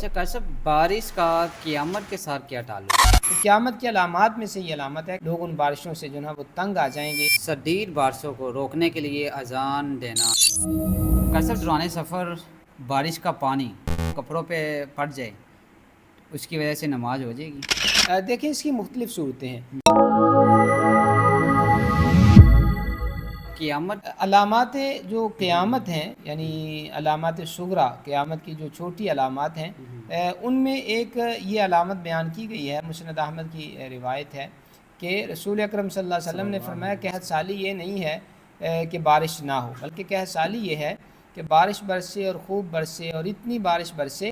اچھا کاشف، بارش کا قیامت کے ساتھ کیا تعلق ہے؟ تو قیامت کی علامات میں سے یہ علامت ہے، لوگ ان بارشوں سے جو ہے وہ تنگ آ جائیں گے۔ شدید بارشوں کو روکنے کے لیے اذان دینا۔ کاشف، دوران سفر بارش کا پانی کپڑوں پہ پڑ جائے، اس کی وجہ سے نماز ہو جائے گی؟ دیکھیں اس کی مختلف صورتیں ہیں۔ قیامت علامات جو قیامت ہیں، یعنی علامات صغریٰ، قیامت کی جو چھوٹی علامات ہیں، ان میں ایک یہ علامت بیان کی گئی ہے، مسند احمد کی روایت ہے کہ رسول اکرم صلی اللہ علیہ وسلم نے فرمایا کہ قحط سالی یہ نہیں ہے کہ بارش نہ ہو، بلکہ قحط سالی یہ ہے کہ بارش برسے اور خوب برسے اور اتنی بارش برسے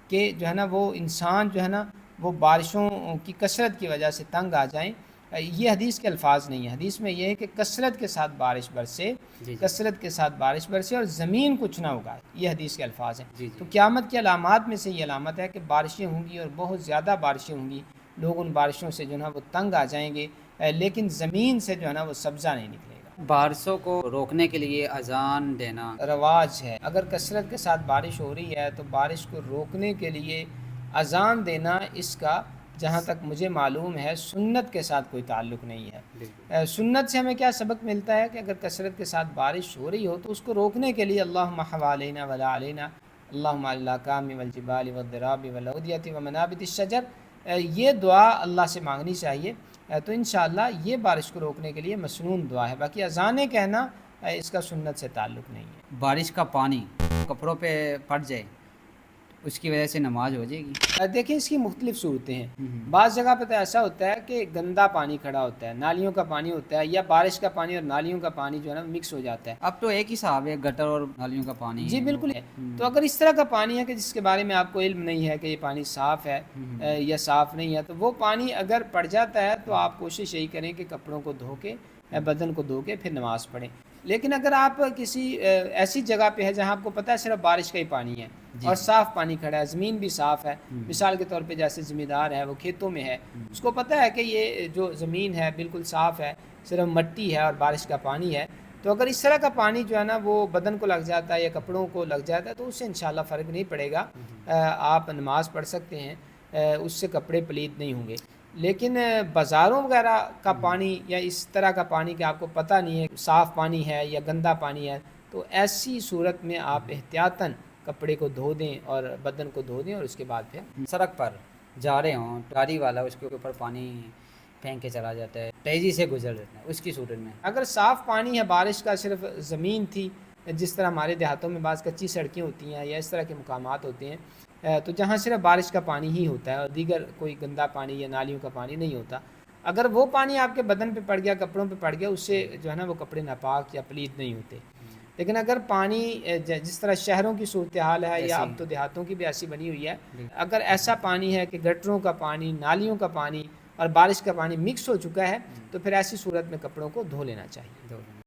کہ جو ہے نا وہ انسان جو ہے نا وہ بارشوں کی کثرت کی وجہ سے تنگ آ جائیں۔ یہ حدیث کے الفاظ نہیں ہیں، حدیث میں یہ ہے کہ کثرت کے ساتھ بارش برسے، کثرت کے ساتھ بارش برسے اور زمین کچھ نہ اگائے، یہ حدیث کے الفاظ ہیں۔ تو قیامت کی علامات میں سے یہ علامت ہے کہ بارشیں ہوں گی اور بہت زیادہ بارشیں ہوں گی، لوگ ان بارشوں سے جو ہے وہ تنگ آ جائیں گے، لیکن زمین سے جو ہے نا وہ سبزہ نہیں نکلے گا۔ بارشوں کو روکنے کے لیے اذان دینا رواج ہے، اگر کثرت کے ساتھ بارش ہو رہی ہے تو بارش کو روکنے کے لیے اذان دینا، اس کا جہاں تک مجھے معلوم ہے سنت کے ساتھ کوئی تعلق نہیں ہے۔ سنت سے ہمیں کیا سبق ملتا ہے کہ اگر کثرت کے ساتھ بارش ہو رہی ہو تو اس کو روکنے کے لیے اللہم حوالینہ ولا علینا، اللہم علی الاکام والجبال والضراب والاودیۃ ومنابت الشجر، یہ دعا اللہ سے مانگنی چاہیے۔ تو انشاءاللہ یہ بارش کو روکنے کے لیے مسنون دعا ہے، باقی اذانیں کہنا اس کا سنت سے تعلق نہیں ہے۔ بارش کا پانی کپڑوں پہ پڑ جائے، اس کی وجہ سے نماز ہو جائے گی؟ دیکھیں اس کی مختلف صورتیں ہیں۔ بعض جگہ پہ تو ایسا ہوتا ہے کہ گندا پانی کھڑا ہوتا ہے، نالیوں کا پانی ہوتا ہے، یا بارش کا پانی اور نالیوں کا پانی جو ہے نا مکس ہو جاتا ہے۔ اب تو ایک ہی صاحب ہے، گٹر اور نالیوں کا پانی۔ جی بالکل ہے۔ تو اگر اس طرح کا پانی ہے کہ جس کے بارے میں آپ کو علم نہیں ہے کہ یہ پانی صاف ہے یا صاف نہیں ہے، تو وہ پانی اگر پڑ جاتا ہے تو آپ کوشش یہی کریں کہ کپڑوں کو دھو کے، بدن کو دھو کے پھر نماز پڑھیں۔ لیکن اگر آپ کسی ایسی جگہ پہ ہے جہاں آپ کو پتہ ہے صرف بارش کا ہی پانی ہے اور صاف پانی کھڑا ہے، زمین بھی صاف ہے، مثال کے طور پہ جیسے ذمہ دار ہے وہ کھیتوں میں ہے، اس کو پتہ ہے کہ یہ جو زمین ہے بالکل صاف ہے، صرف مٹی ہے اور بارش کا پانی ہے، تو اگر اس طرح کا پانی جو ہے نا وہ بدن کو لگ جاتا ہے یا کپڑوں کو لگ جاتا ہے تو اس سے انشاءاللہ فرق نہیں پڑے گا، آپ نماز پڑھ سکتے ہیں، اس سے کپڑے پلید نہیں ہوں گے۔ لیکن بازاروں وغیرہ کا پانی یا اس طرح کا پانی کہ آپ کو پتہ نہیں ہے صاف پانی ہے یا گندا پانی ہے، تو ایسی صورت میں آپ احتیاطاً کپڑے کو دھو دیں اور بدن کو دھو دیں اور اس کے بعد پھر سڑک پر جا رہے ہوں، گاڑی والا اس کے اوپر پانی پھینک کے چلا جاتا ہے، تیزی سے گزر جاتا ہے، اس کی صورت میں اگر صاف پانی ہے، بارش کا صرف زمین تھی، جس طرح ہمارے دیہاتوں میں بعض کچی سڑکیں ہوتی ہیں یا اس طرح کے مقامات ہوتے ہیں، تو جہاں صرف بارش کا پانی ہی ہوتا ہے اور دیگر کوئی گندا پانی یا نالیوں کا پانی نہیں ہوتا، اگر وہ پانی آپ کے بدن پہ پڑ گیا، کپڑوں پہ پڑ گیا، اس سے جو ہے نا وہ کپڑے ناپاک یا پلید نہیں ہوتے۔ لیکن اگر پانی جس طرح شہروں کی صورتحال ہے یا اب تو دیہاتوں کی بھی ایسی بنی ہوئی ہے، اگر ایسا پانی ہے کہ گٹروں کا پانی، نالیوں کا پانی اور بارش کا پانی مکس ہو چکا ہے، تو پھر ایسی صورت میں کپڑوں کو دھو لینا چاہیے۔